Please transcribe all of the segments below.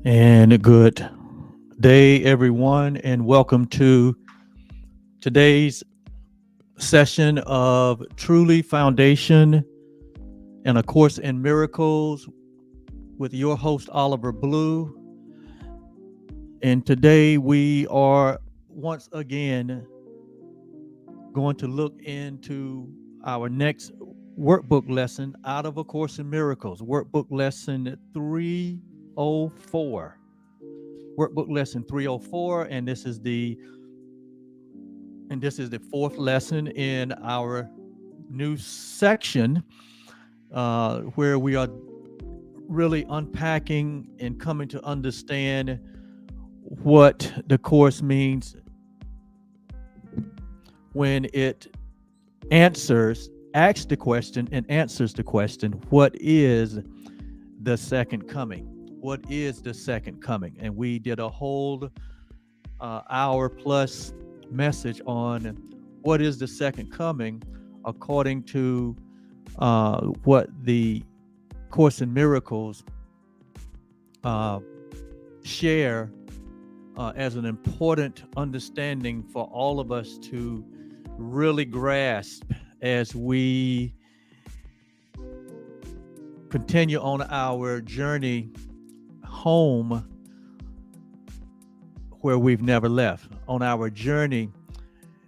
And good day, everyone, and welcome to today's session of Truly Foundation and A Course in Miracles with your host, Oliver Blue. And today we are once again going to look into our next workbook lesson out of A Course in Miracles, workbook lesson 304. Workbook lesson 304, and this is the fourth lesson in our new section, where we are really unpacking and coming to understand what the course means when it asks the question and answers the question, what is the second coming? What is the second coming? And we did a whole hour plus message on what is the second coming according to what the Course in Miracles share as an important understanding for all of us to really grasp as we continue on our journey home where we've never left, on our journey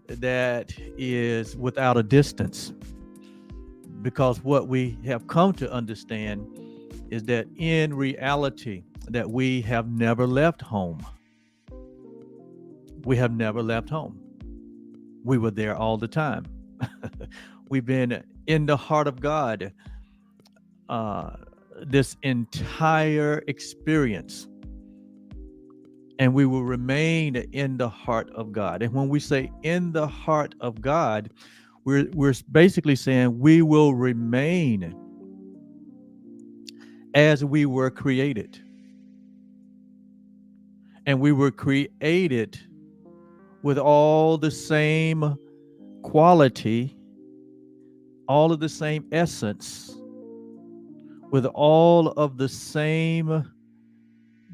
that is without a distance. Because what we have come to understand is that in reality, that we have never left home. We have never left home. We were there all the time. We've been in the heart of God this entire experience. And we will remain in the heart of God. And when we say in the heart of God, we're basically saying we will remain as we were created. And we were created with all the same quality, all of the same essence, with all of the same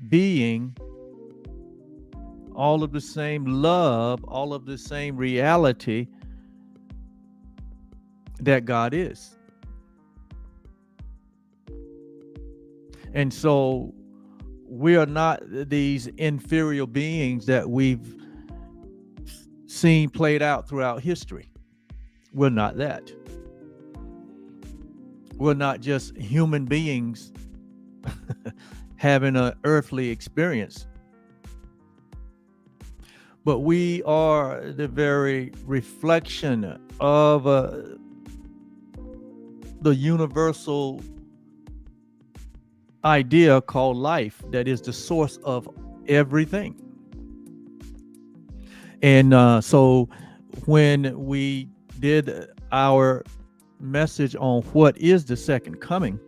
being, all of the same love, all of the same reality that God is. And so we are not these inferior beings that we've seen played out throughout history. We're not that. We're not just human beings having an earthly experience. But we are the very reflection of the universal idea called life, that is the source of everything. And so when we did our message on what is the second coming,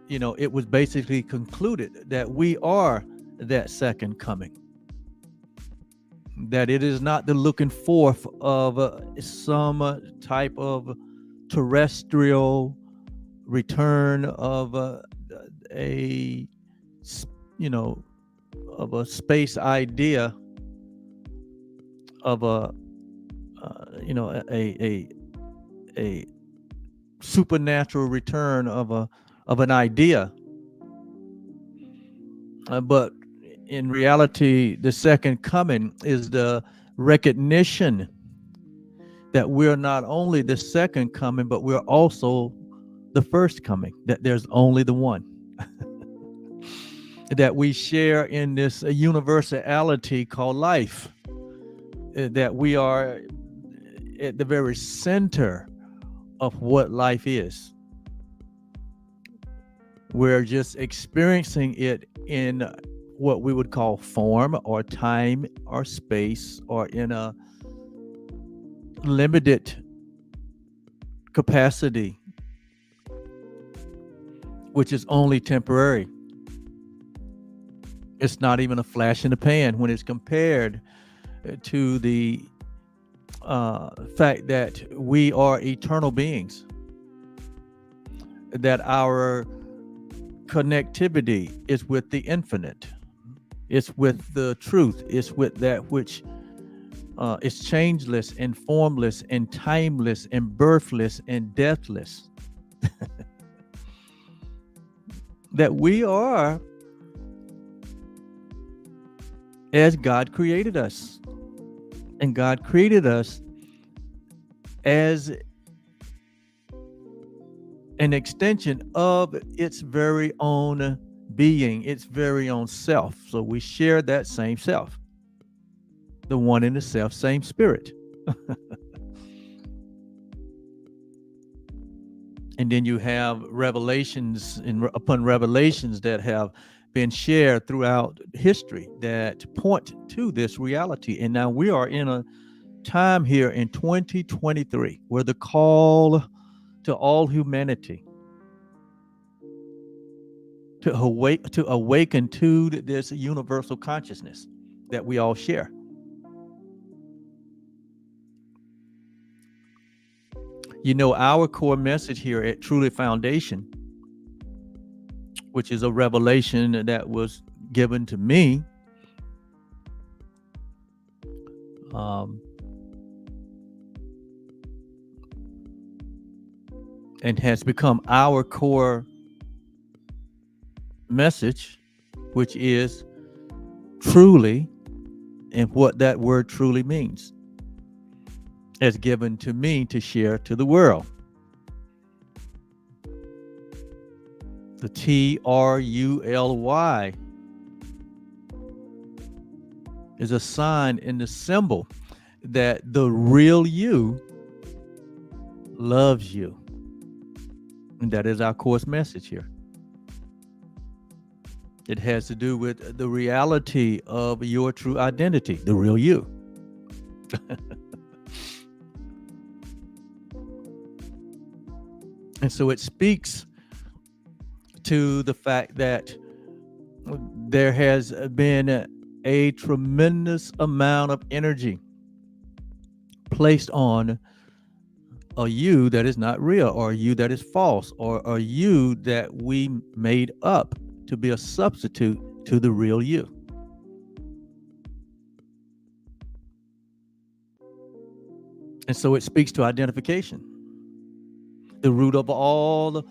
it was basically concluded that we are that second coming. That it is not the looking forth of some type of terrestrial return of a space idea of a supernatural return of an idea, but in reality, the second coming is the recognition that we're not only the second coming, but we're also the first coming, that there's only the one. That we share in this universality called life, that we are at the very center of what life is. We're just experiencing it in what we would call form or time or space, or in a limited capacity, which is only temporary. It's not even a flash in the pan when it's compared to the fact that we are eternal beings, that our connectivity is with the infinite. It's with the truth. It's with that which is changeless and formless and timeless and birthless and deathless. That we are as God created us. And God created us as an extension of its very own being, its very own self. So we share that same self, the one in the self, same spirit. And then you have revelations upon revelations that have been shared throughout history that point to this reality. And now we are in a time here in 2023 where the call to all humanity to awaken to this universal consciousness that we all share. You know, our core message here at Truly Foundation, which is a revelation that was given to me, and has become our core message, which is truly, and what that word truly means, as given to me to share to the world. The TRULY is a sign in the symbol that the real you loves you. And that is our course message here. It has to do with the reality of your true identity, the real you. And so it speaks to the fact that there has been a tremendous amount of energy placed on a you that is not real, or a you that is false, or a you that we made up to be a substitute to the real you. And so it speaks to identification, the root of all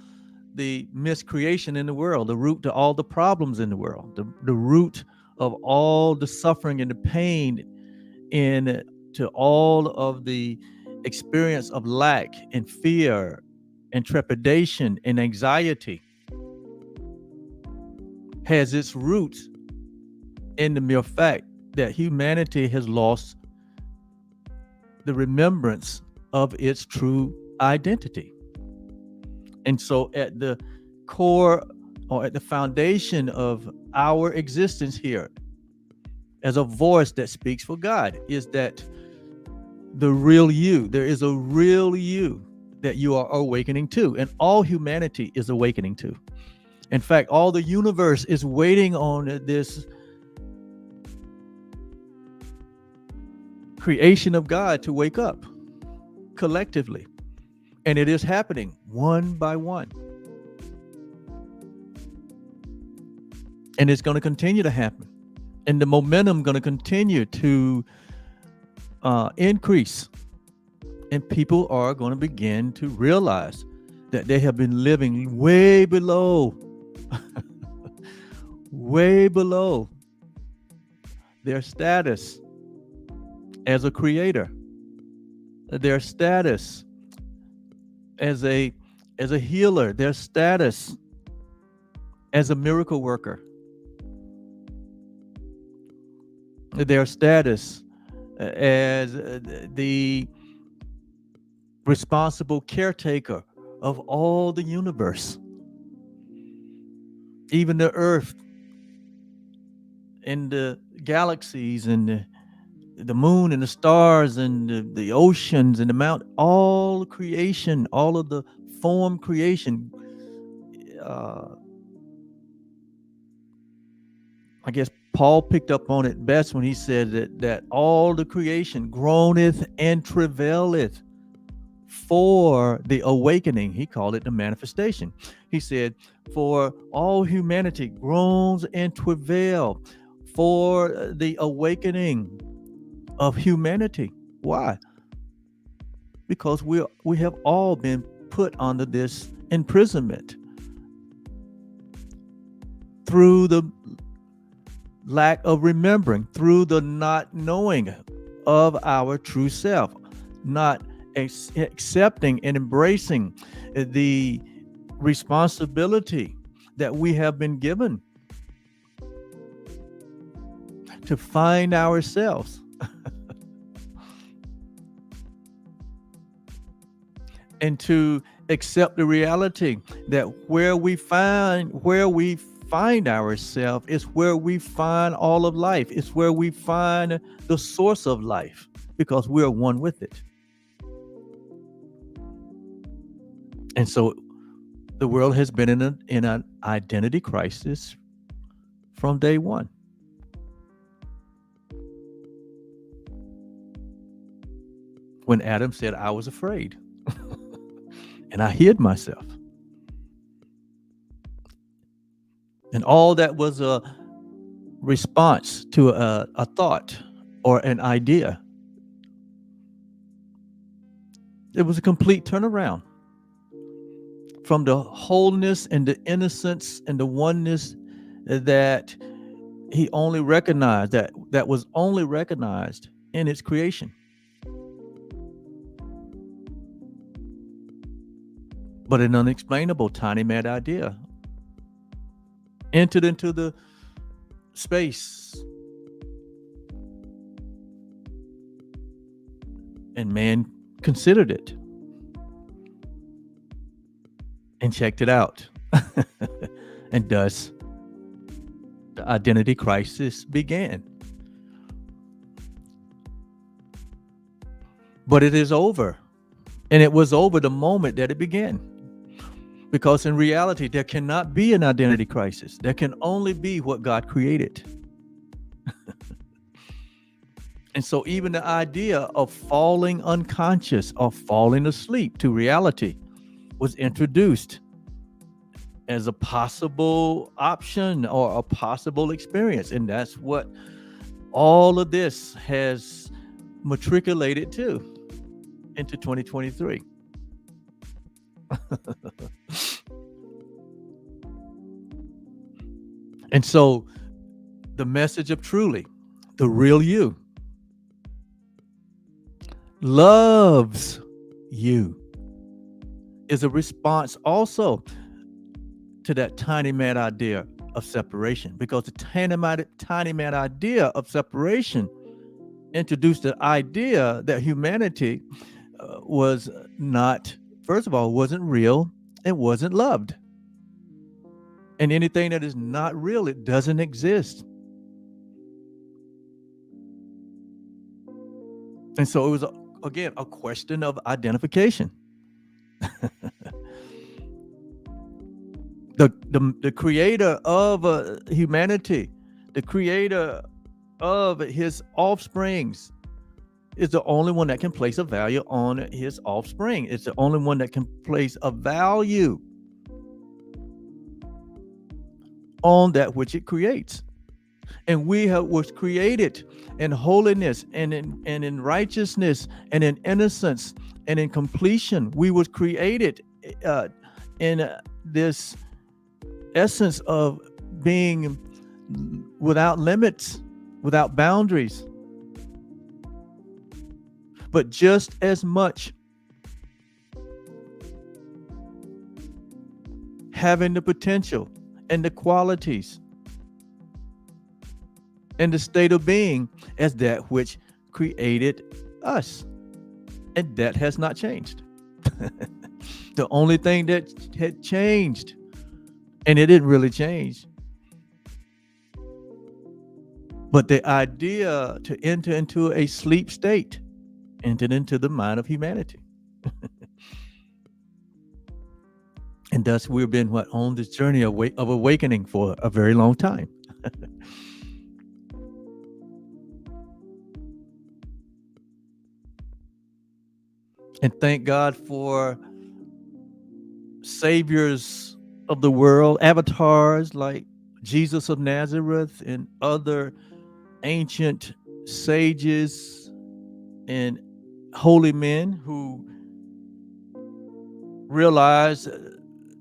the miscreation in the world, the root to all the problems in the world, the root of all the suffering and the pain, to all of the experience of lack and fear and trepidation and anxiety, has its roots in the mere fact that humanity has lost the remembrance of its true identity. And so at the core, or at the foundation of our existence here as a voice that speaks for God, is that the real you. There is a real you that you are awakening to, and all humanity is awakening to. In fact, all the universe is waiting on this creation of God to wake up collectively. And it is happening one by one. And it's going to continue to happen. And the momentum going to continue to increase. And people are going to begin to realize that they have been living way below, way below their status as a creator, their status as a healer, their status as a miracle worker, their status as the responsible caretaker of all the universe, even the earth and the galaxies and the moon and the stars and the oceans and the mountain, all creation, all of the form creation. I guess Paul picked up on it best when he said that all the creation groaneth and travaileth for the awakening. He called it the manifestation. He said, for all humanity groans and travail for the awakening of humanity. Why? Because we have all been put under this imprisonment through the lack of remembering, through the not knowing of our true self, not accepting and embracing the responsibility that we have been given to find ourselves and to accept the reality that where we find ourselves is where we find all of life. It's where we find the source of life, because we're one with it. And so the world has been in an identity crisis from day one. When Adam said, I was afraid and I hid myself. And all that was a response to a thought or an idea. It was a complete turnaround from the wholeness and the innocence and the oneness that he only recognized, that was only recognized in its creation. But an unexplainable tiny mad idea entered into the space, and man considered it and checked it out. And thus the identity crisis began. But it is over, and it was over the moment that it began. Because in reality, there cannot be an identity crisis. There can only be what God created. And so even the idea of falling unconscious or falling asleep to reality was introduced as a possible option or a possible experience. And that's what all of this has matriculated to into 2023. And so the message of truly, the real you, loves you, is a response also to that tiny mad idea of separation, because the tiny mad idea of separation introduced the idea that humanity was not, first of all, wasn't real, it wasn't loved. And anything that is not real, it doesn't exist. And so it was, again, a question of identification. The creator of humanity, the creator of his offsprings, is the only one that can place a value on his offspring. It's the only one that can place a value on that which it creates. And we was created in holiness and in righteousness and in innocence and in completion. We was created in this essence of being without limits, without boundaries, but just as much having the potential and the qualities and the state of being as that which created us. And that has not changed. The only thing that had changed, and it didn't really change, but the idea to enter into a sleep state entered into the mind of humanity. And thus we've been on this journey of awakening for a very long time. And thank God for saviors of the world, avatars like Jesus of Nazareth and other ancient sages and holy men who realized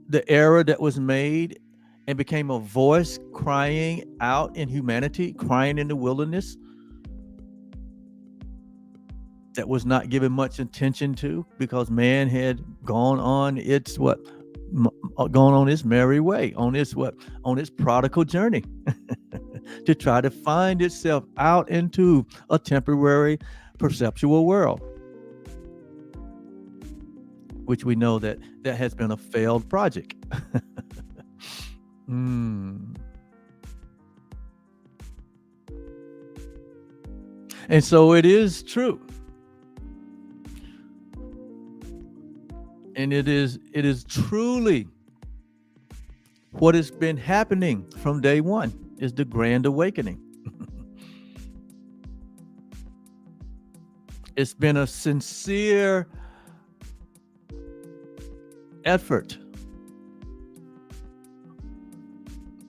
the error that was made and became a voice crying out in humanity, crying in the wilderness that was not given much attention to because man had gone on its gone on its merry way, on its prodigal journey to try to find itself out into a temporary perceptual world, which we know that has been a failed project. And so it is true. And it is truly what has been happening from day one is the grand awakening. It's been a sincere effort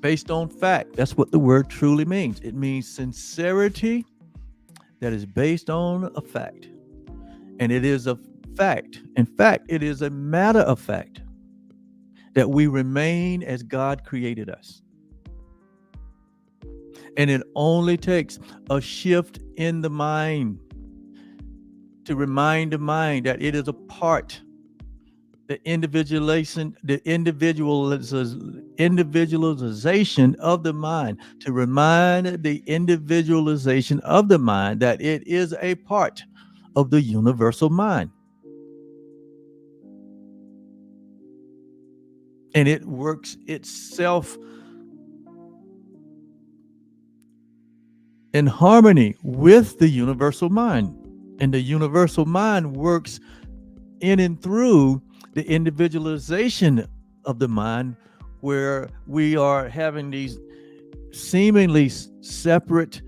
based on fact. That's what the word truly means. It means sincerity that is based on a fact. And it is a fact. In fact, it is a matter of fact that we remain as God created us. And it only takes a shift in the mind to remind the mind that it is a part, the individualization of the mind, to remind the individualization of the mind that it is a part of the universal mind. And it works itself in harmony with the universal mind. And the universal mind works in and through the individualization of the mind, where we are having these seemingly separate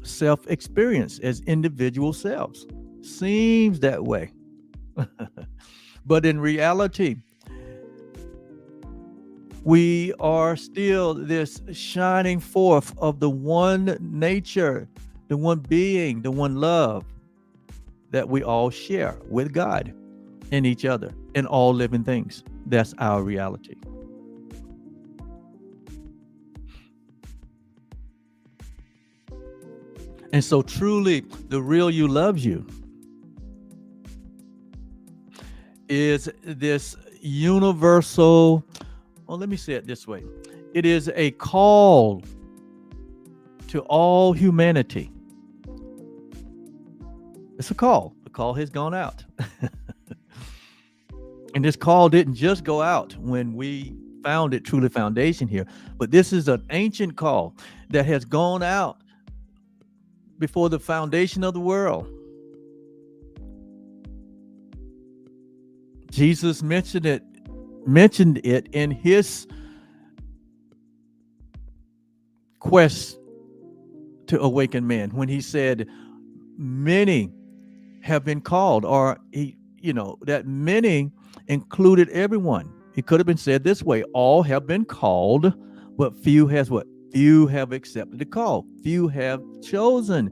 self-experience as individual selves. Seems that way. But in reality, we are still this shining forth of the one nature, the one being, the one love that we all share with God and each other and all living things. That's our reality. And so truly, the real you loves you is this universal, well, let me say it this way. It is a call to all humanity. It's a call. The call has gone out. And this call didn't just go out when we founded Truly Foundation here, but this is an ancient call that has gone out before the foundation of the world. Jesus mentioned it in his quest to awaken men when he said, many have been called, or that many included everyone. It could have been said this way: all have been called, but few has what? Few have accepted the call. Few have chosen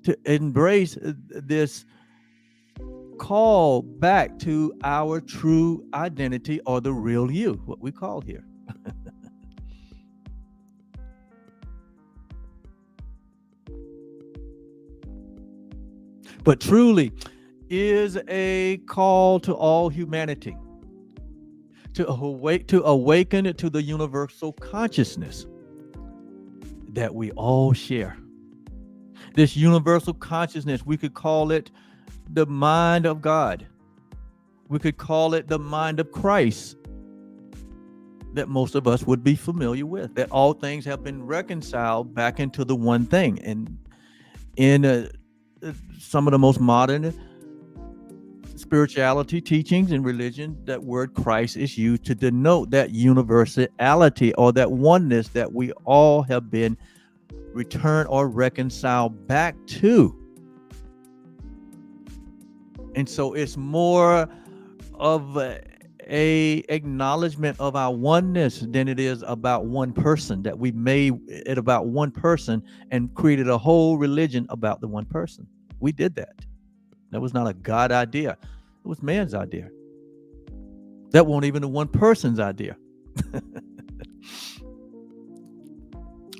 to embrace this call back to our true identity, or the real you, what we call here. But truly is a call to all humanity to awaken to the universal consciousness that we all share. This universal consciousness, we could call it the mind of God. We could call it the mind of Christ, that most of us would be familiar with, that all things have been reconciled back into the one thing. And in some of the most modern spirituality teachings and religion, that word Christ is used to denote that universality, or that oneness that we all have been returned or reconciled back to. And so it's more of a acknowledgement of our oneness than it is about one person, that we made it about one person and created a whole religion about the one person. We did that. That was not a God idea. It was man's idea. That wasn't even the one person's idea.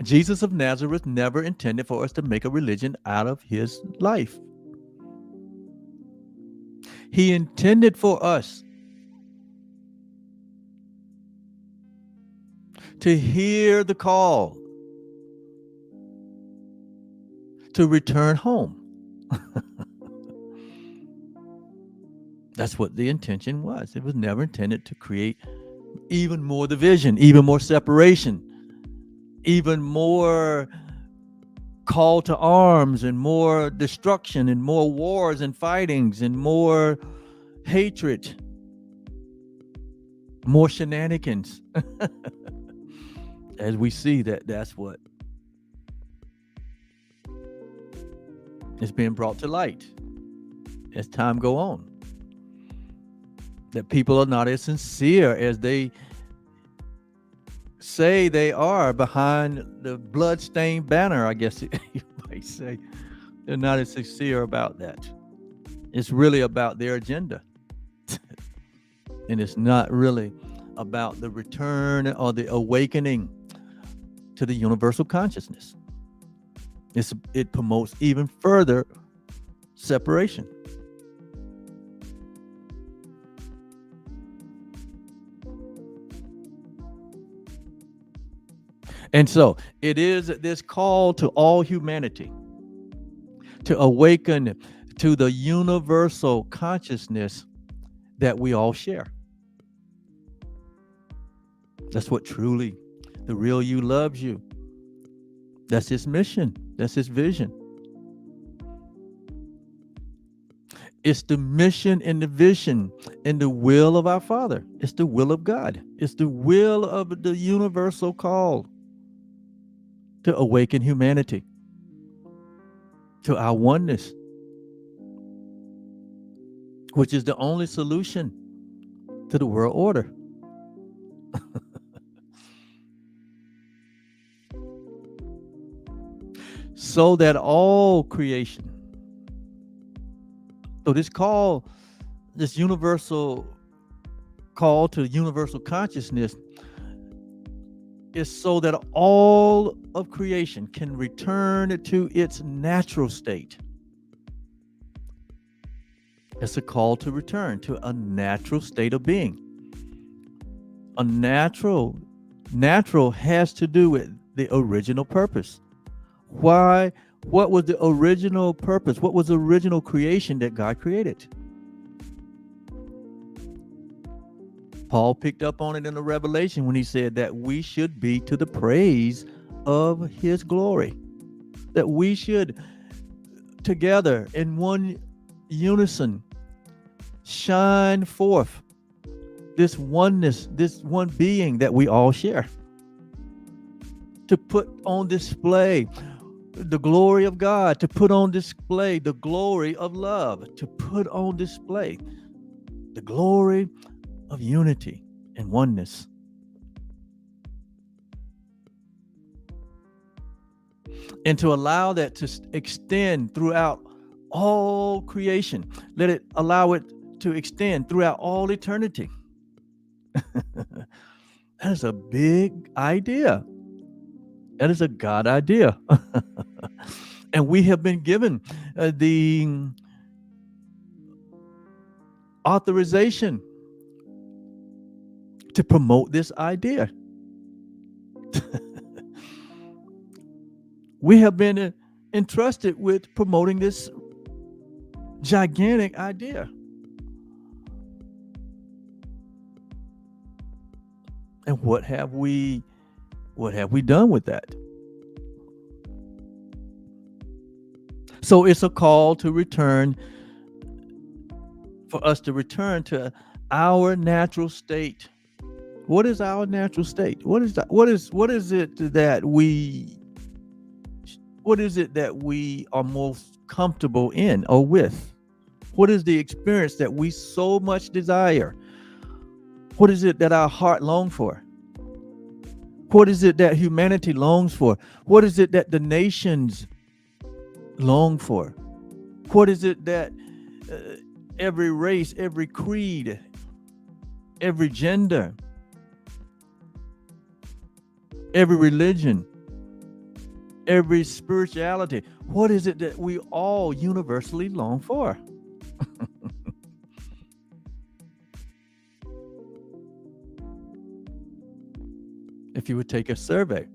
Jesus of Nazareth never intended for us to make a religion out of his life. He intended for us to hear the call to return home. That's what the intention was. It was never intended to create even more division, even more separation, even more call to arms and more destruction and more wars and fightings and more hatred, more shenanigans. As we see that's what is being brought to light as time go on. That people are not as sincere as they say they are behind the blood-stained banner, I guess you might say. They're not as sincere about that. It's really about their agenda. And it's not really about the return or the awakening to the universal consciousness. It promotes even further separation. And so it is this call to all humanity to awaken to the universal consciousness that we all share. That's what truly the real you loves you. That's his mission. That's his vision. It's the mission and the vision and the will of our Father. It's the will of God. It's the will of the universal call to awaken humanity to our oneness, which is the only solution to the world order. So that all creation, so this universal call to universal consciousness is so that all of creation can return to its natural state. It's a call to return to a natural state of being. A natural has to do with the original purpose. Why? What was the original purpose? What was the original creation that God created? Paul picked up on it in the Revelation when he said that we should be to the praise of his glory. That we should, together in one unison, shine forth this oneness, this one being that we all share. To put on display the glory of God, to put on display the glory of love, to put on display the glory of unity and oneness. And to allow that to extend throughout all creation. Allow it to extend throughout all eternity. That is a big idea. That is a God idea. And we have been given the authorization to promote this idea. We have been entrusted with promoting this gigantic idea. And what have we done with that? So it's a call to return, for us to return to our natural state. What is our natural state? What is that? What is it that we are most comfortable in or with? What is the experience that we so much desire? What is it that our heart longs for? What is it that humanity longs for? What is it that the nations long for? What is it that every race, every creed, every gender, every religion, every spirituality, what is it that we all universally long for? If you would take a survey,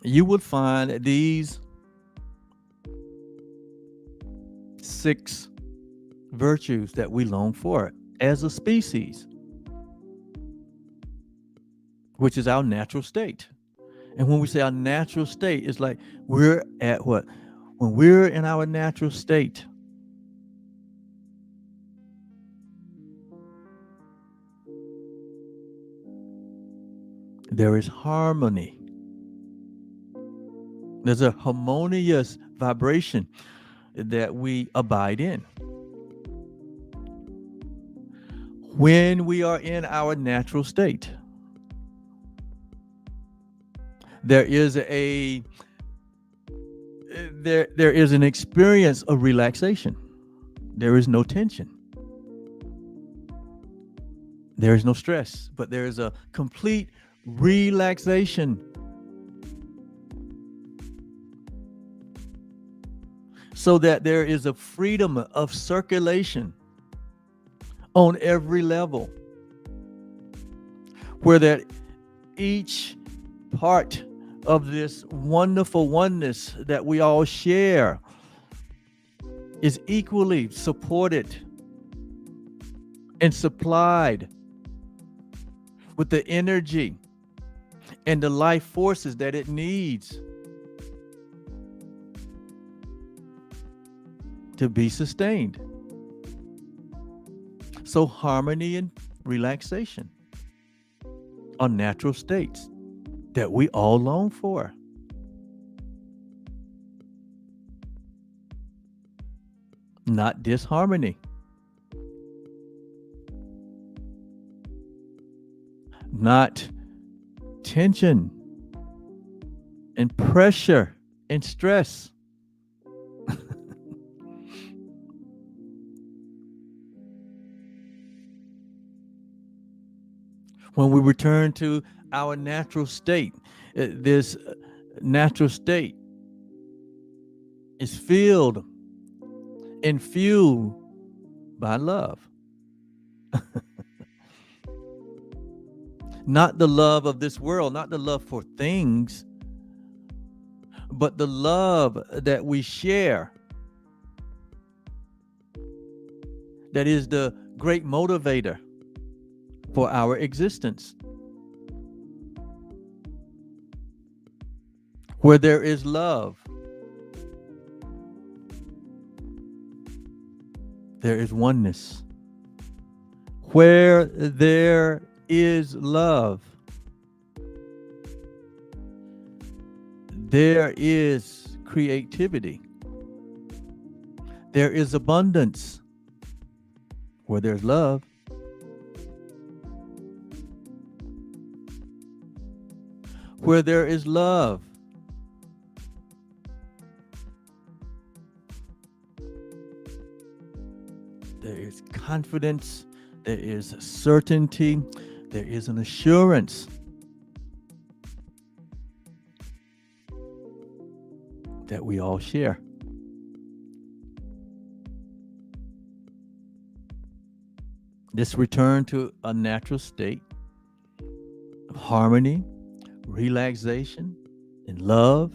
you would find these 6 virtues that we long for as a species, which is our natural state. And when we say our natural state, it's like we're at what? When we're in our natural state, there is harmony. There's a harmonious vibration that we abide in. When we are in our natural state, there is an experience of relaxation. There is no tension. There is no stress, but there is a complete relaxation. So that there is a freedom of circulation on every level, where that each part of this wonderful oneness that we all share is equally supported and supplied with the energy and the life forces that it needs to be sustained. So harmony and relaxation are natural states that we all long for. Not disharmony. Not tension and pressure and stress. When we return to our natural state, this natural state is filled and fueled by love. Not the love of this world, not the love for things, but the love that we share. That is the great motivator for our existence. Where there is love, there is oneness. Where there is love, there is creativity. There is abundance. Where there's love, where there is love, there is confidence, there is certainty, there is an assurance that we all share. This return to a natural state of harmony, relaxation, and love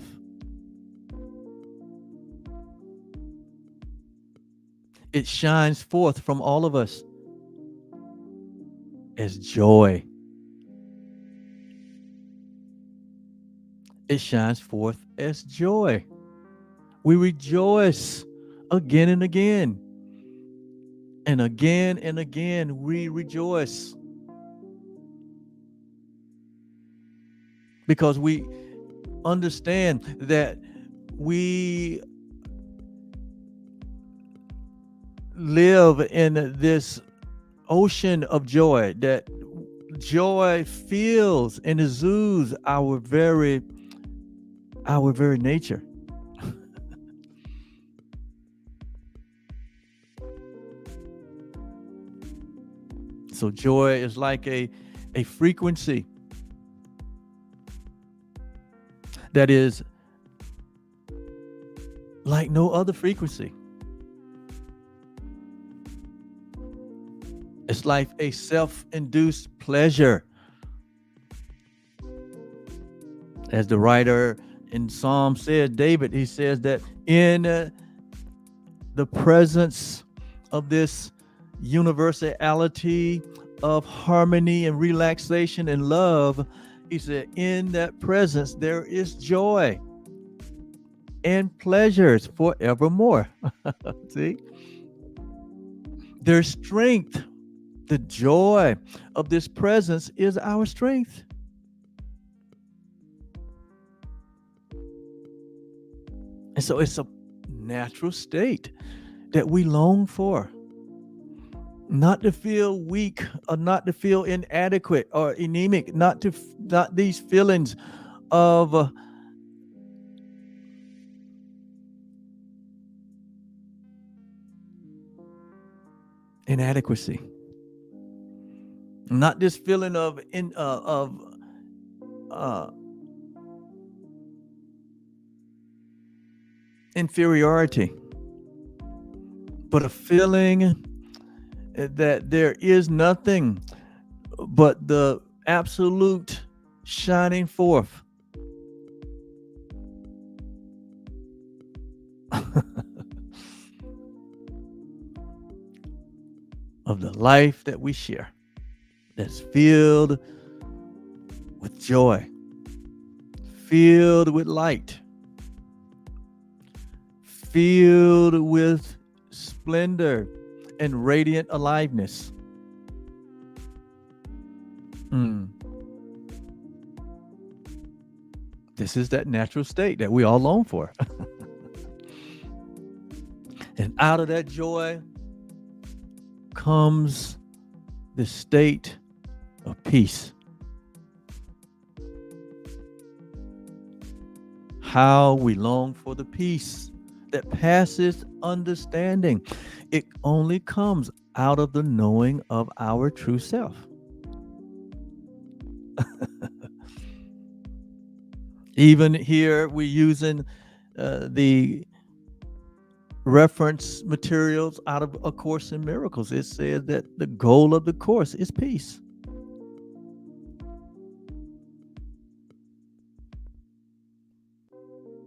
it shines forth from all of us as joy. It shines forth as joy. We rejoice again and again. And again, we rejoice. Because we understand that we live in this ocean of joy, that joy fills and exudes our very nature. So joy is like a frequency that is like no other frequency. It's like a self-induced pleasure. As the writer in Psalm says, David, he says that in the presence of this universality of harmony and relaxation and love, he said, in that presence there is joy and pleasures forevermore. See? There's strength. The joy of this presence is our strength. And so it's a natural state that we long for. Not to feel weak, or not to feel inadequate or anemic, not these feelings of inadequacy. Not this feeling of inferiority, but a feeling that there is nothing but the absolute shining forth of the life that we share, that's filled with joy, filled with light, filled with splendor and radiant aliveness. This is that natural state that we all long for. And out of that joy comes the state of peace. How we long for the peace that passes understanding. It only comes out of the knowing of our true self. Even here, we're using the reference materials out of A Course in Miracles. It says that the goal of the Course is peace.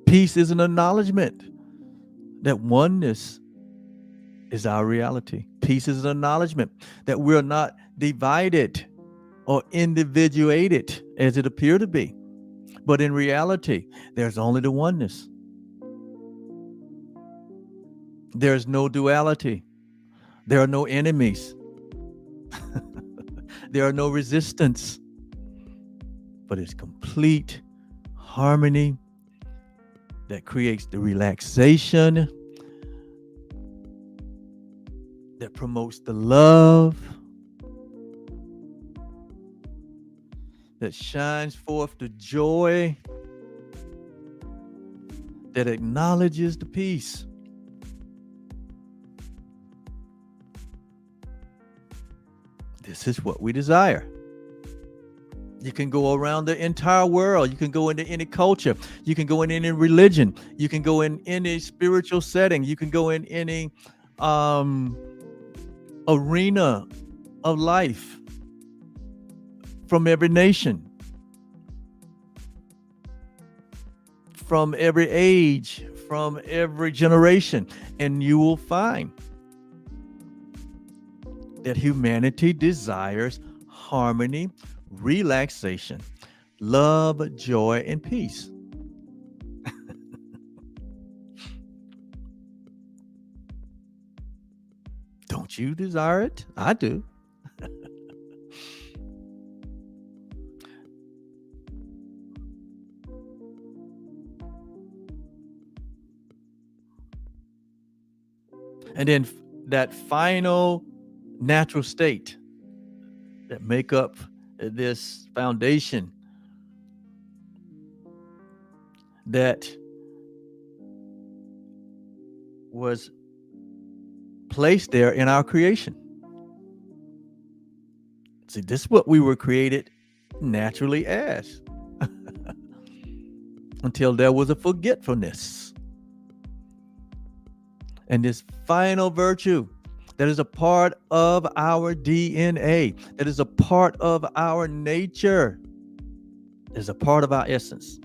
Peace is an acknowledgement that oneness is our reality. Peace is an acknowledgement that we're not divided or individuated as it appears to be. But in reality, there's only the oneness. There's no duality. There are no enemies. There are no resistance. But it's complete harmony that creates the relaxation, that promotes the love, that shines forth the joy, that acknowledges the peace. This is what we desire. You can go around the entire world. You can go into any culture. You can go in any religion. You can go in any spiritual setting. You can go in any arena of life from every nation, from every age, from every generation, and you will find that humanity desires harmony, relaxation, love, joy, and peace. Don't you desire it? I do. And then that final natural state that make up this foundation that was placed there in our creation. See, this is what we were created naturally as until there was a forgetfulness. And this final virtue that is a part of our DNA, that is a part of our nature, is a part of our essence,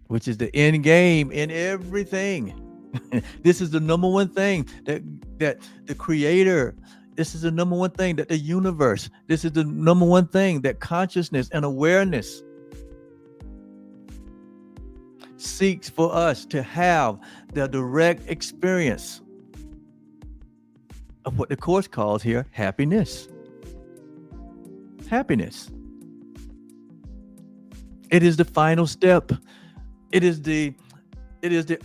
which is the end game in everything. This is the number one thing that the Creator, this is the number one thing that the universe, this is the number one thing that consciousness and awareness seeks for us to have the direct experience of what the Course calls here happiness. Happiness. It is the final step. It is the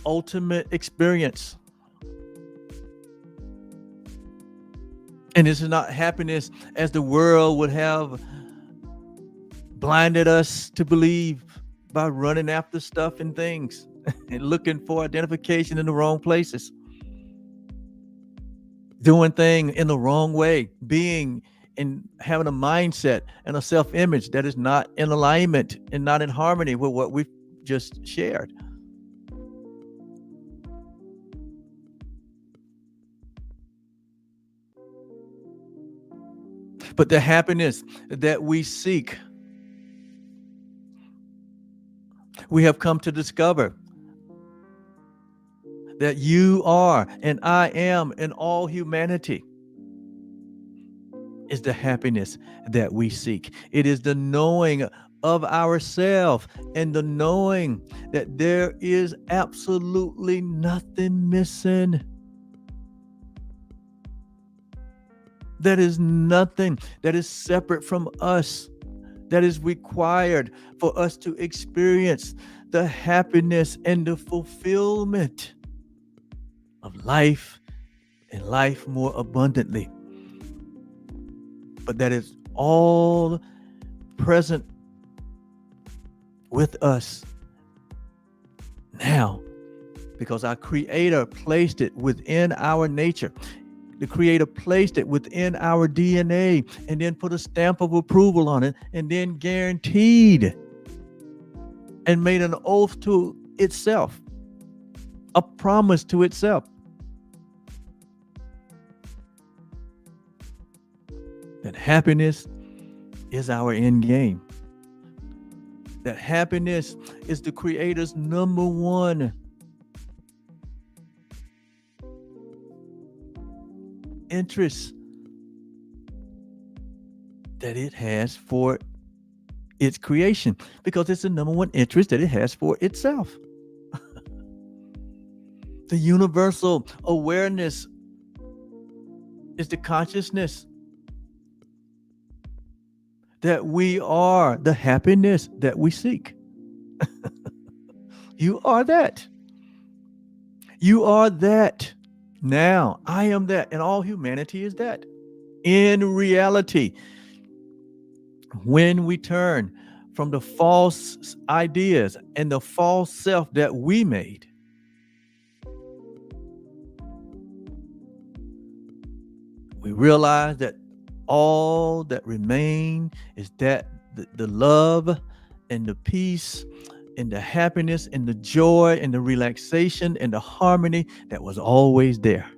ultimate experience. And this is not happiness as the world would have blinded us to believe by running after stuff and things and looking for identification in the wrong places, doing things in the wrong way, being and having a mindset and a self-image that is not in alignment and not in harmony with what we've just shared. But the happiness that we seek, we have come to discover that you are and I am and all humanity is the happiness that we seek. It is the knowing of ourselves and the knowing that there is absolutely nothing missing. That is nothing that is separate from us, that is required for us to experience the happiness and the fulfillment of life and life more abundantly. But that is all present with us now because our Creator placed it within our nature. The Creator placed it within our DNA and then put a stamp of approval on it and then guaranteed and made an oath to itself, a promise to itself that happiness is our end game. That happiness is the Creator's number one interest that it has for its creation, because it's the number one interest that it has for itself. The universal awareness is the consciousness that we are the happiness that we seek. You are that. You are that. Now, I am that, and all humanity is that. In reality, when we turn from the false ideas and the false self that we made, we realize that all that remains is that the love and the peace and the happiness and the joy and the relaxation and the harmony that was always there,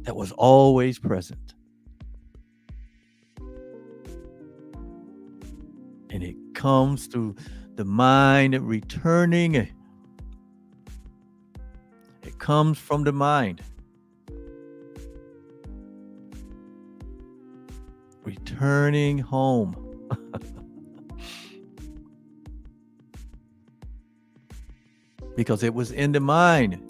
that was always present. And it comes through the mind returning. It comes from the mind returning home. Because it was in the mind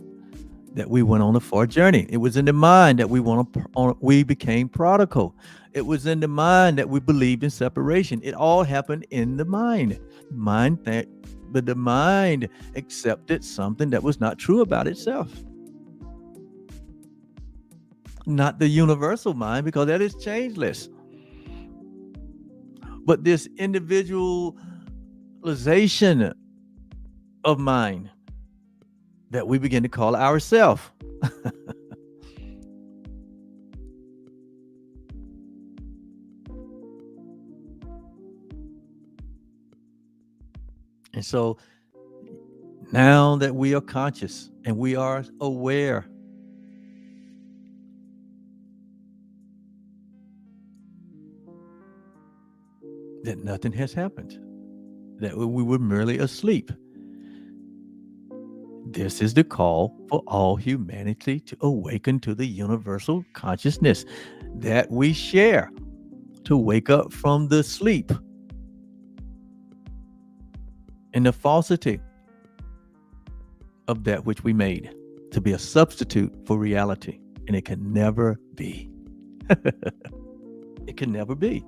that we went on a far journey. It was in the mind that we became prodigal. It was in the mind that we believed in separation. It all happened in the mind. But the mind accepted something that was not true about itself. not the universal mind, because that is changeless, but this individualization of mind that we begin to call ourself. And so now that we are conscious and we are aware, that nothing has happened, that we were merely asleep, this is the call for all humanity to awaken to the universal consciousness that we share, to wake up from the sleep and the falsity of that which we made, to be a substitute for reality. And it can never be. It can never be.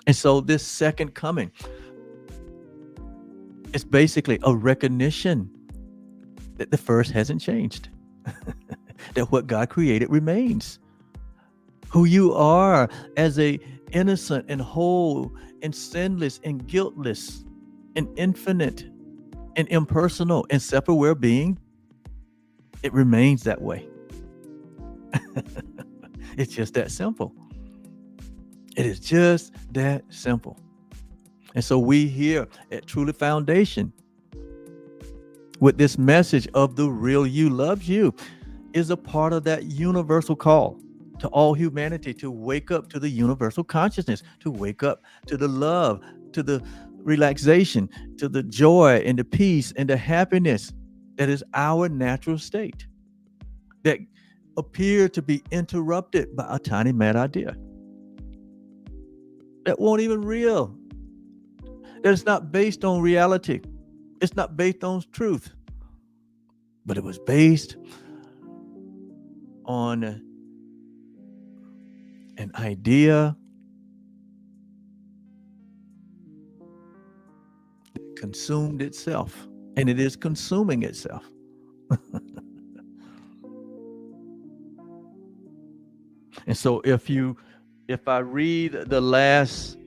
And so this second coming is basically a recognition that the first hasn't changed, that what God created remains. Who you are as a innocent and whole and sinless and guiltless and infinite and impersonal and self-aware being, it remains that way. It's just that simple. It is just that simple. And so we here at Truly Foundation, with this message of the real you loves you, is a part of that universal call to all humanity to wake up to the universal consciousness, to wake up to the love, to the relaxation, to the joy and the peace and the happiness that is our natural state, that appear to be interrupted by a tiny mad idea that won't even real, that it's not based on reality, it's not based on truth, but it was based on an idea that consumed itself, and it is consuming itself. And so if I read the last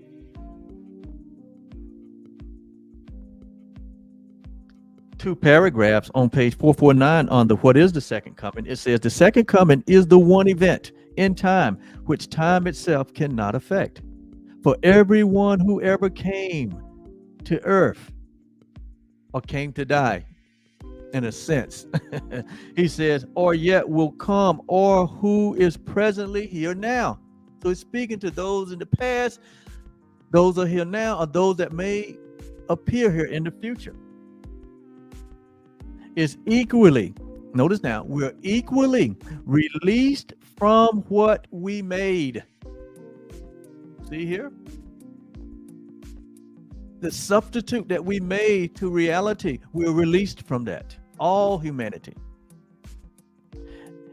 two paragraphs on page 449 on the what is the second coming, it says the second coming is the one event in time which time itself cannot affect. For everyone who ever came to earth or came to die, in a sense, he says, or yet will come, or who is presently here now. So he's speaking to those in the past, those are here now, or those that may appear here in the future. Is equally, notice now, we're equally released from what we made. See here? The substitute that we made to reality, we're released from that. All humanity.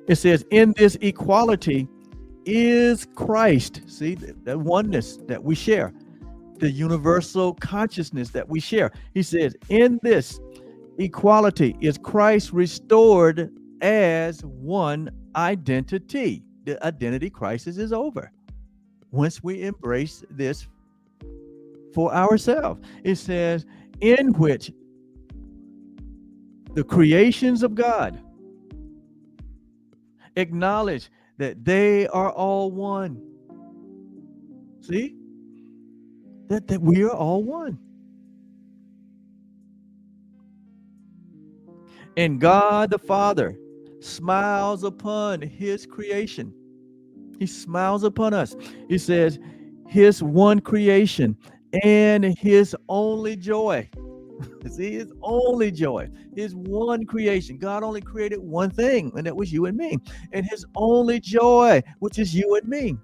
It says, in this equality is Christ. See, the oneness that we share, the universal consciousness that we share. He says, in this equality is Christ restored as one identity. The identity crisis is over once we embrace this for ourselves. It says, in which the creations of God acknowledge that they are all one. See? That we are all one. And God the Father smiles upon his creation. He smiles upon us. He says, his one creation and his only joy. See, his only joy, his one creation. God only created one thing, and that was you and me. And his only joy, which is you and me.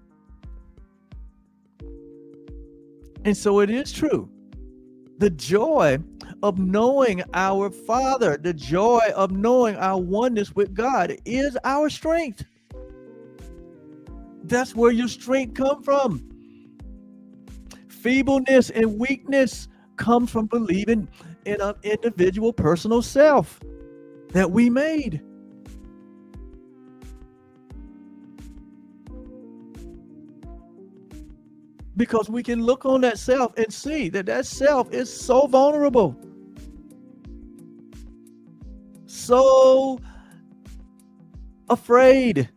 And so it is true. The joy of knowing our Father, the joy of knowing our oneness with God is our strength. That's where your strength comes from. Feebleness and weakness comes from believing in an individual personal self that we made. Because we can look on that self and see that that self is so vulnerable, so afraid.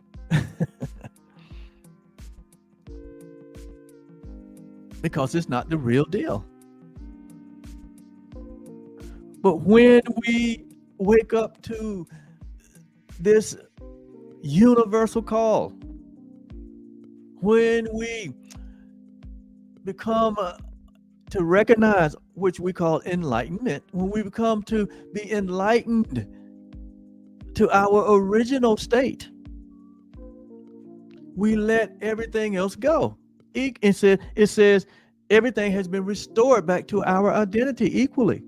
Because it's not the real deal. But when we wake up to this universal call, when we become to recognize, which we call enlightenment, when we become to be enlightened to our original state, we let everything else go. It says everything has been restored back to our identity equally.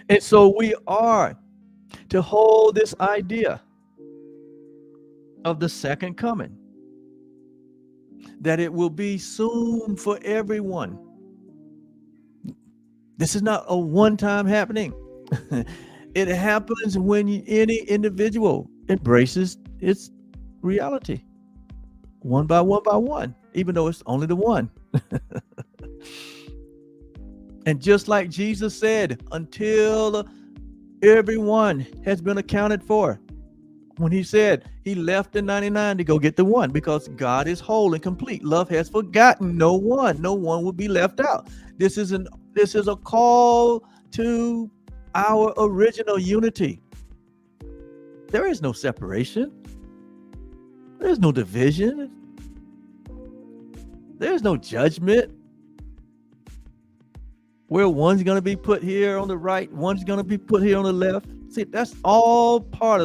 And so we are to hold this idea of the second coming, that it will be soon for everyone. This is not a one-time happening. It happens when any individual embraces its reality, one by one, even though it's only the one. And just like Jesus said, until everyone has been accounted for, when he said he left the 99 to go get the one, because God is whole and complete. Love has forgotten no one. No one will be left out. This is a call to our original unity. There is no separation. There's no division. There's no judgment, where one's going to be put here on the right, one's going to be put here on the left. See, that's all part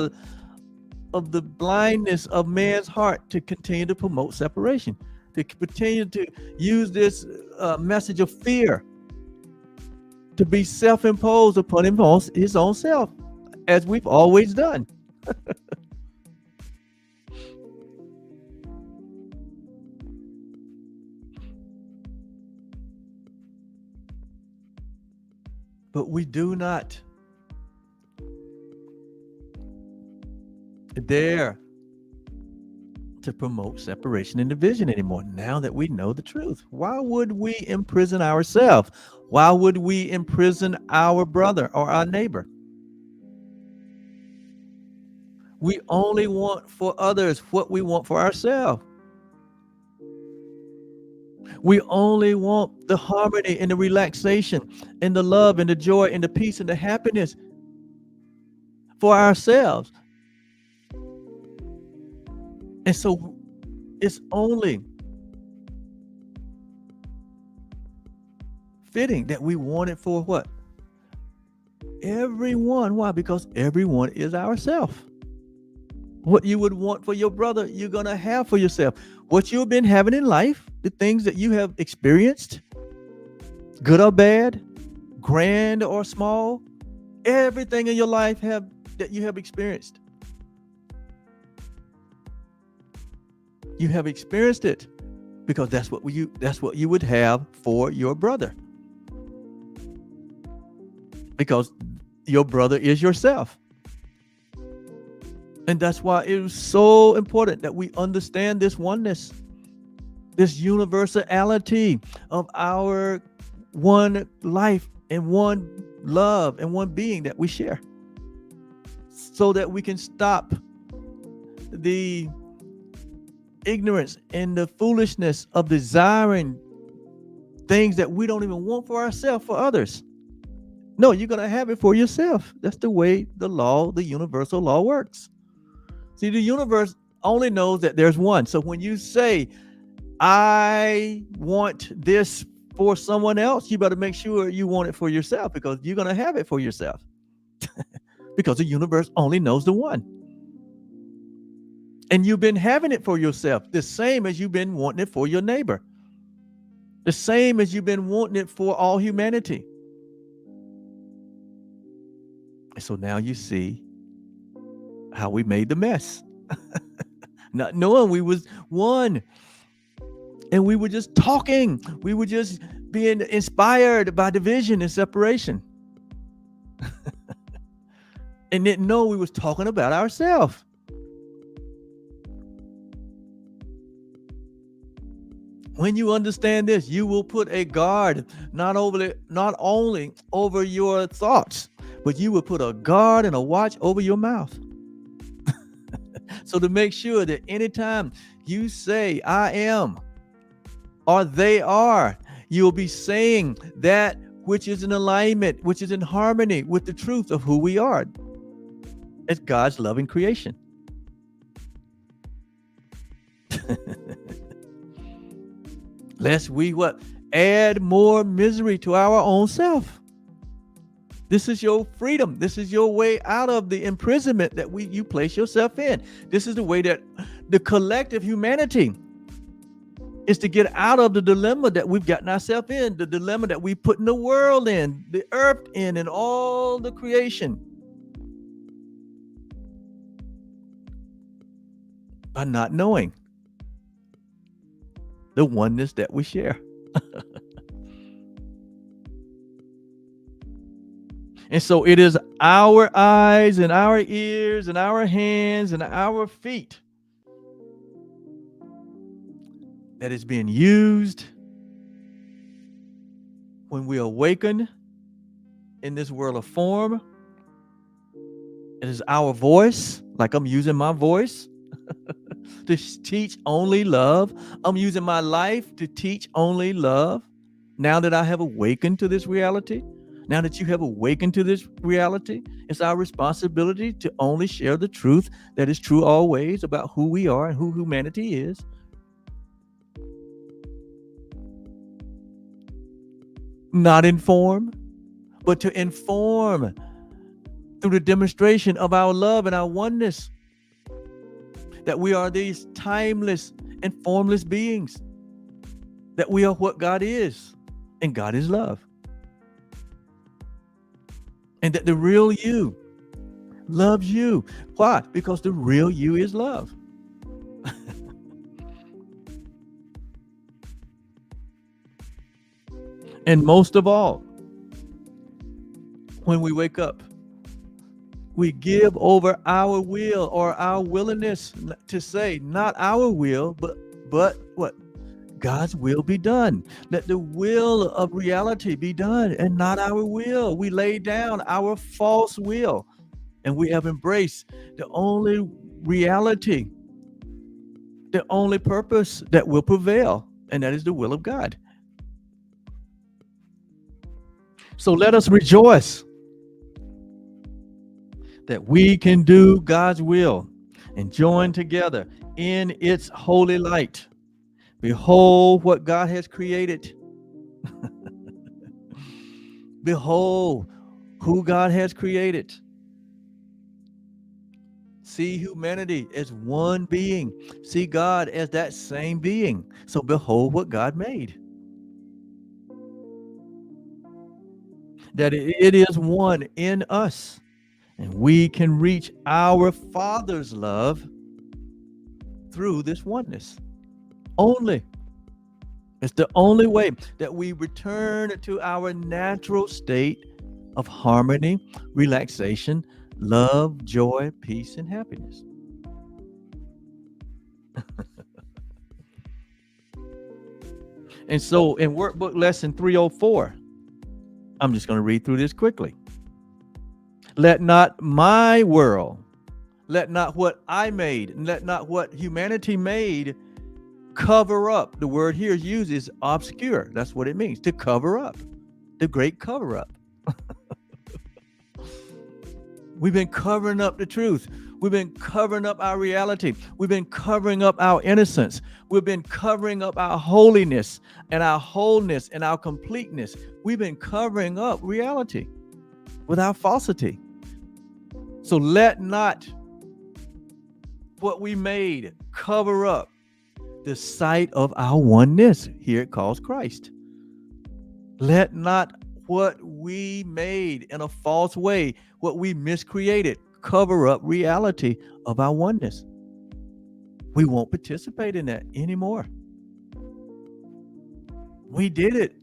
of the blindness of man's heart to continue to promote separation, to continue to use this message of fear to be self-imposed upon his own self, as we've always done. But we do not dare to promote separation and division anymore, now that we know the truth. Why would we imprison ourselves? Why would we imprison our brother or our neighbor? We only want for others what we want for ourselves. We only want the harmony and the relaxation and the love and the joy and the peace and the happiness for ourselves. And so it's only fitting that we want it for what? Everyone. Why? Because everyone is ourself. What you would want for your brother, you're going to have for yourself. What you've been having in life, the things that you have experienced, good or bad, grand or small, everything in your life that you have experienced. You have experienced it because that's what you would have for your brother. Because your brother is yourself. And that's why it is so important that we understand this oneness, this universality of our one life and one love and one being that we share, so that we can stop the ignorance and the foolishness of desiring things that we don't even want for ourselves, for others. No, you're going to have it for yourself. That's the way the universal law works. See, the universe only knows that there's one. So when you say, I want this for someone else, you better make sure you want it for yourself, because you're going to have it for yourself. Because the universe only knows the one. And you've been having it for yourself, the same as you've been wanting it for your neighbor. The same as you've been wanting it for all humanity. And so now you see how we made the mess. Not knowing we was one. And we were just talking. We were just being inspired by division and separation. And didn't know we was talking about ourselves. When you understand this, you will put a guard not only over your thoughts, but you will put a guard and a watch over your mouth. So to make sure that anytime you say I am or they are, you'll be saying that which is in alignment, which is in harmony with the truth of who we are. It's God's loving creation. Lest we add more misery to our own self. This is your freedom. This is your way out of the imprisonment that you place yourself in. This is the way that the collective humanity is to get out of the dilemma that we've gotten ourselves in, the dilemma that we put in the world in, the earth in, and all the creation. By not knowing the oneness that we share. And so it is our eyes and our ears and our hands and our feet that is being used when we awaken in this world of form. It is our voice, like I'm using my voice to teach only love. I'm using my life to teach only love. Now that I have awakened to this reality, now that you have awakened to this reality, it's our responsibility to only share the truth that is true always about who we are and who humanity is. Not inform, but to inform through the demonstration of our love and our oneness. That we are these timeless and formless beings. That we are what God is, and God is love. And that the real you loves you. Why? Because the real you is love. And most of all, when we wake up, we give over our will or our willingness to say, not our will, but what? God's will be done. Let the will of reality be done and not our will. We lay down our false will and we have embraced the only reality, the only purpose that will prevail, and that is the will of God. So let us rejoice that we can do God's will and join together in its holy light. Behold what God has created. Behold who God has created. See humanity as one being. See God as that same being. So behold what God made. That it is one in us. And we can reach our Father's love through this oneness. Only. It's the only way that we return to our natural state of harmony, relaxation, love, joy, peace, and happiness. And so in workbook lesson 304, I'm just going to read through this quickly. Let not my world, let not what I made, and let not what humanity made cover up. The word here used is obscure. That's what it means, to cover up. The great cover up. We've been covering up the truth. We've been covering up our reality. We've been covering up our innocence. We've been covering up our holiness and our wholeness and our completeness. We've been covering up reality with our falsity. So let not what we made cover up the sight of our oneness. Here it calls Christ. Let not what we made in a false way, what we miscreated, cover up reality of our oneness. We won't participate in that anymore. We did it,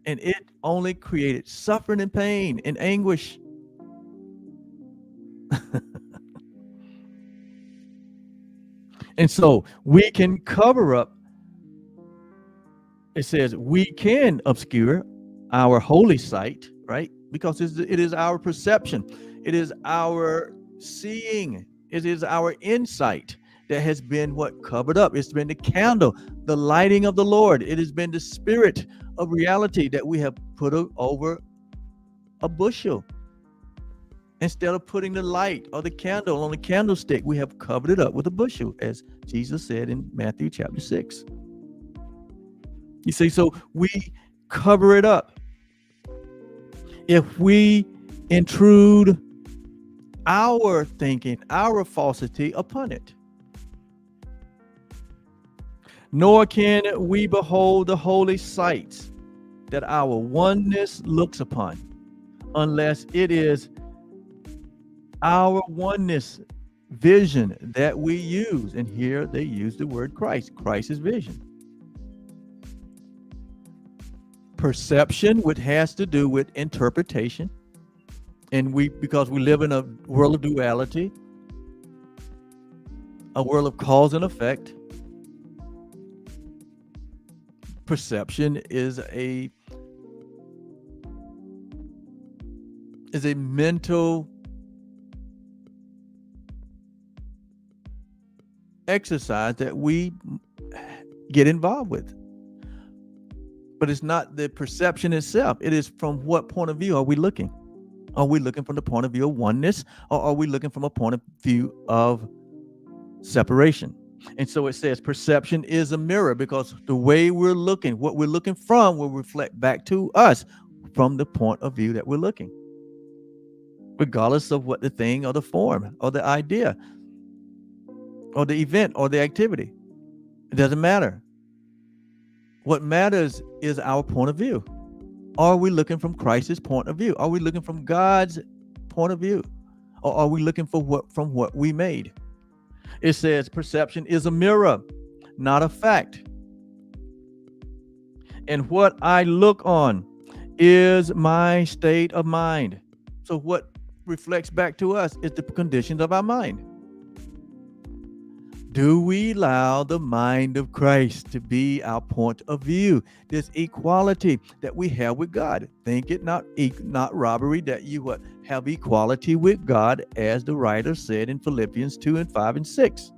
and it only created suffering and pain and anguish. And so we can cover up it says we can obscure our holy sight, right? Because it is our perception. It is our seeing. It is our insight that has been what covered up. It's been the candle, the lighting of the Lord. It has been the spirit of reality that we have put over a bushel. Instead of putting the light or the candle on the candlestick, we have covered it up with a bushel, as Jesus said in Matthew chapter 6. You see, so we cover it up. If we intrude our thinking, our falsity upon it, nor can we behold the holy sights that our oneness looks upon, unless it is our oneness vision that we use. And here they use the word Christ, Christ's vision. Perception, which has to do with interpretation. And because we live in a world of duality, a world of cause and effect, perception is a mental exercise that we get involved with. But it's not the perception itself. It is from what point of view are we looking? Are we looking from the point of view of oneness, or are we looking from a point of view of separation? And so it says perception is a mirror, because the way we're looking, what we're looking from, will reflect back to us from the point of view that we're looking, regardless of what the thing or the form or the idea or the event or the activity. It doesn't matter. What matters is our point of view. Are we looking from Christ's point of view? Are we looking from God's point of view? Or are we looking from what we made? It says perception is a mirror, not a fact. And what I look on is my state of mind. So what reflects back to us is the conditions of our mind. Do we allow the mind of Christ to be our point of view? This equality that we have with God. Think it not robbery that you have equality with God, as the writer said in Philippians 2 and 5 and 6.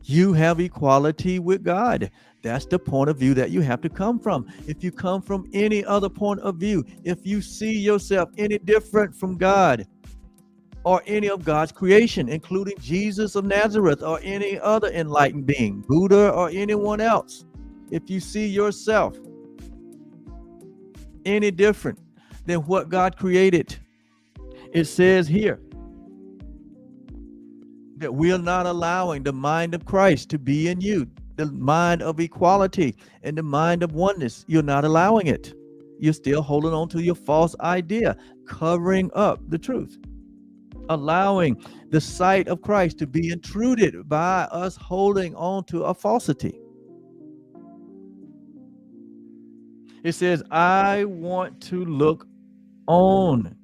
You have equality with God. That's the point of view that you have to come from. If you come from any other point of view, if you see yourself any different from God, or any of God's creation, including Jesus of Nazareth or any other enlightened being, Buddha or anyone else, if you see yourself any different than what God created, it says here that we are not allowing the mind of Christ to be in you, the mind of equality and the mind of oneness. You're not allowing it. You're still holding on to your false idea, covering up the truth. Allowing the sight of Christ to be intruded by us holding on to a falsity. It says, I want to look on.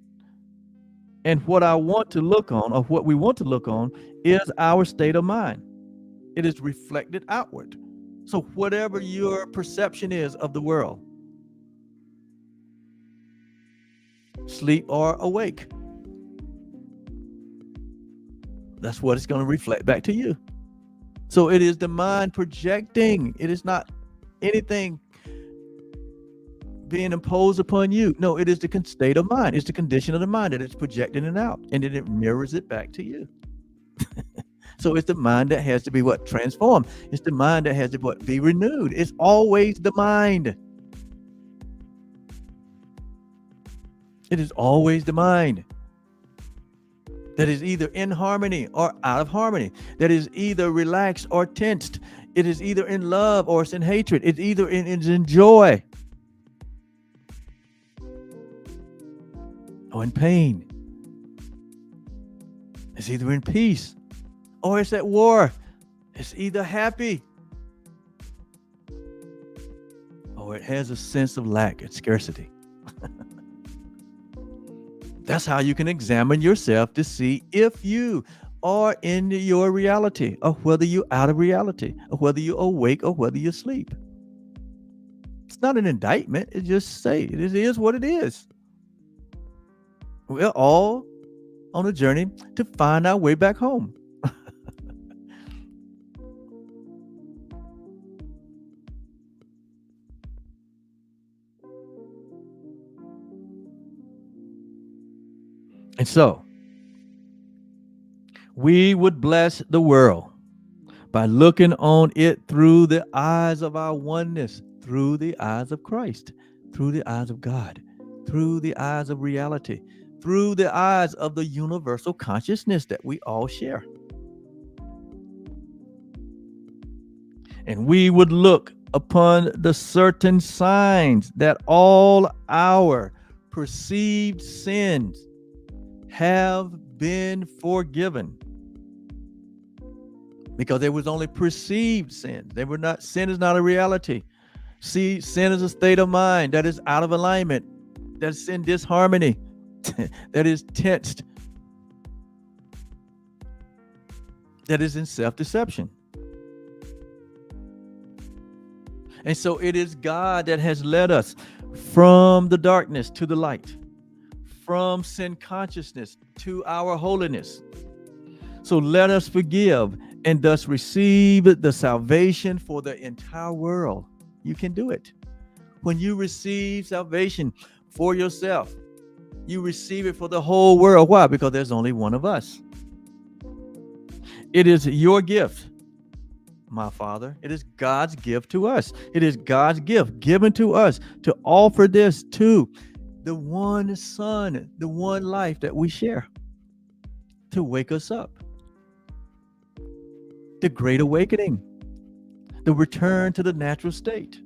And what I want to look on, or what we want to look on, is our state of mind. It is reflected outward. So whatever your perception is of the world, sleep or awake, that's what it's going to reflect back to you. So it is the mind projecting. It is not anything being imposed upon you. No, it is the state of mind. It's the condition of the mind that it's projecting it out, and then it mirrors it back to you. So it's the mind that has to be transformed. It's the mind that has to be renewed. It's always the mind. It is always the mind that is either in harmony or out of harmony, that is either relaxed or tensed. It is either in love or it's in hatred. It's either it's in joy or in pain. It's either in peace or it's at war. It's either happy or it has a sense of lack and scarcity. That's how you can examine yourself to see if you are in your reality, or whether you're out of reality, or whether you're awake or whether you sleep. It's not an indictment. It just say it is what it is. We're all on a journey to find our way back home. And so we would bless the world by looking on it through the eyes of our oneness, through the eyes of Christ, through the eyes of God, through the eyes of reality, through the eyes of the universal consciousness that we all share. And we would look upon the certain signs that all our perceived sins have been forgiven. Because there was only perceived sin. They were not, sin is not a reality. See, sin is a state of mind that is out of alignment, that's in disharmony, that is tensed, that is in self-deception. And so it is God that has led us from the darkness to the light, from sin consciousness to our holiness. So let us forgive and thus receive the salvation for the entire world. You can do it. When you receive salvation for yourself, you receive it for the whole world. Why? Because there's only one of us. It is your gift, my Father. It is God's gift to us. It is God's gift given to us to offer this to the one Son, the one life that we share, to wake us up. The Great Awakening, the return to the natural state,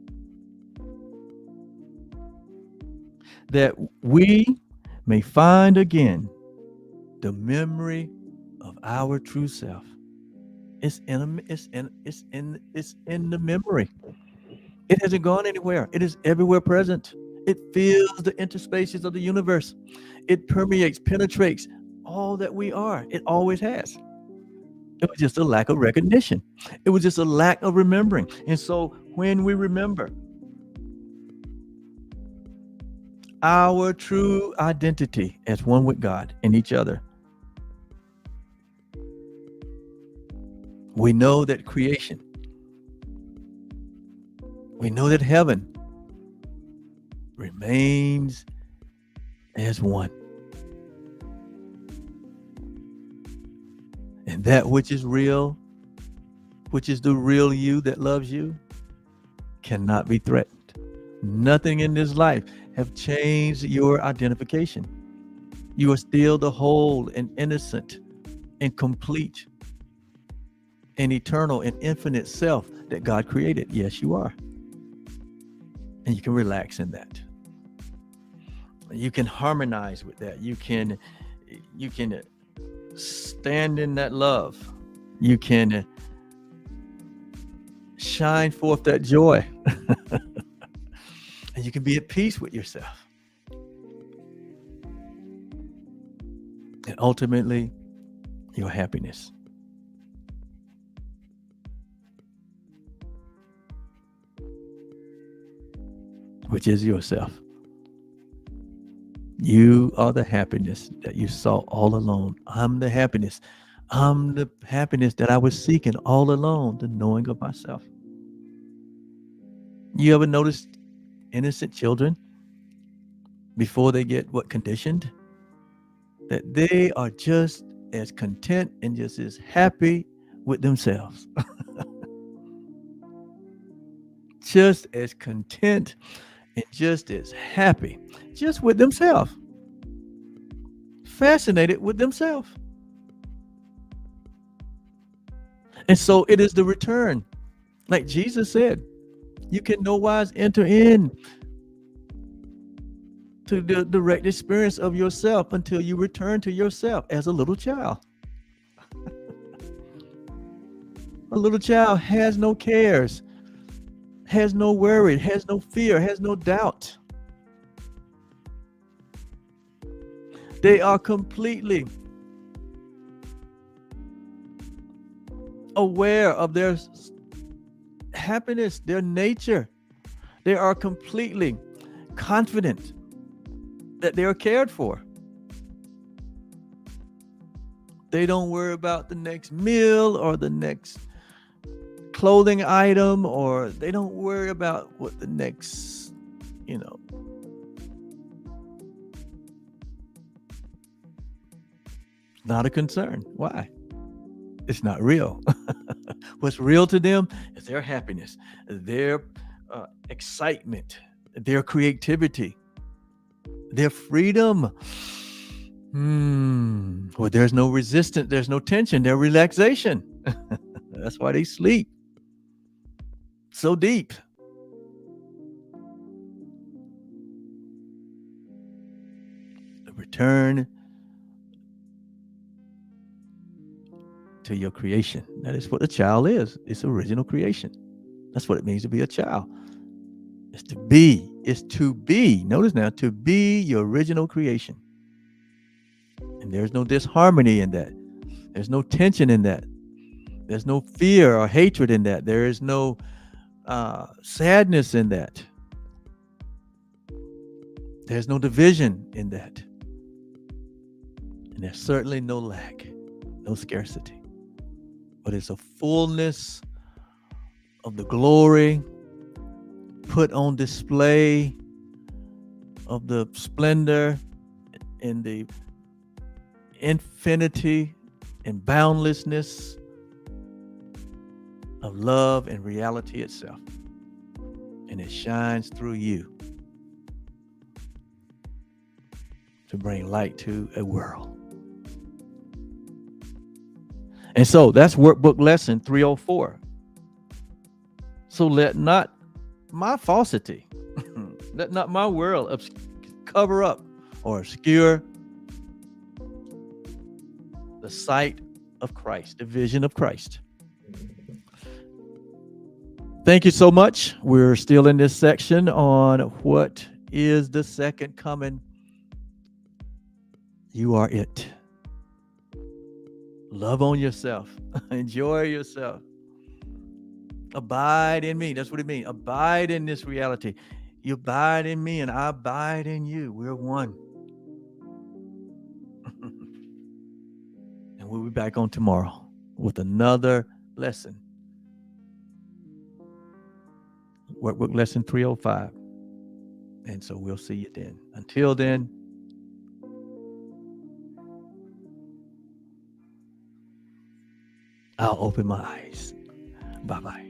that we may find again the memory of our true self. It's in the memory. It hasn't gone anywhere. It is everywhere present. It fills the interspaces of the universe. It permeates, penetrates all that we are. It always has. It was just a lack of recognition. It was just a lack of remembering. And so when we remember our true identity as one with God and each other, we know that creation, we know that heaven remains as one. And that which is real, which is the real you that loves you, cannot be threatened. Nothing in this life have changed your identification. You are still the whole and innocent and complete and eternal and infinite self that God created. Yes, you are. And you can relax in that. You can harmonize with that. You can stand in that love. You can shine forth that joy. And you can be at peace with yourself. And ultimately, your happiness. Which is yourself. You are the happiness that you sought all alone. I'm the happiness. I'm the happiness that I was seeking all alone, the knowing of myself. You ever noticed innocent children before they get conditioned? That they are just as content and just as happy with themselves. Just as content and just as happy, just with themselves, fascinated with themselves. And so it is the return. Like Jesus said, you can no wise enter in to the direct experience of yourself until you return to yourself as a little child. A little child has no cares, has no worry, has no fear, has no doubt. They are completely aware of their happiness, their nature. They are completely confident that they are cared for. They don't worry about the next meal or the next clothing item, or they don't worry about what the next, not a concern. Why? It's not real. What's real to them is their happiness, their excitement, their creativity, their freedom. Well, there's no resistance, there's no tension, there's relaxation. That's why they sleep so deep. Return to your creation. That is what a child is. It's original creation. That's what it means to be a child. It's to be. It's to be. Notice now, to be your original creation. And there's no disharmony in that. There's no tension in that. There's no fear or hatred in that. There is no sadness in that. There's no division in that. And there's certainly no lack, no scarcity. But it's a fullness of the glory put on display, of the splendor and the infinity and boundlessness of love and reality itself. And it shines through you to bring light to a world. And so that's workbook lesson 304. So let not my falsity, let not my world cover up or obscure the sight of Christ, the vision of Christ. Thank you so much. We're still in this section on what is the second coming. You are it. Love on yourself. Enjoy yourself. Abide in me. That's what it means. Abide in this reality. You abide in me and I abide in you. We're one. And we'll be back on tomorrow with another lesson. Workbook lesson 305. And so we'll see you then. Until then, I'll open my eyes. Bye-bye.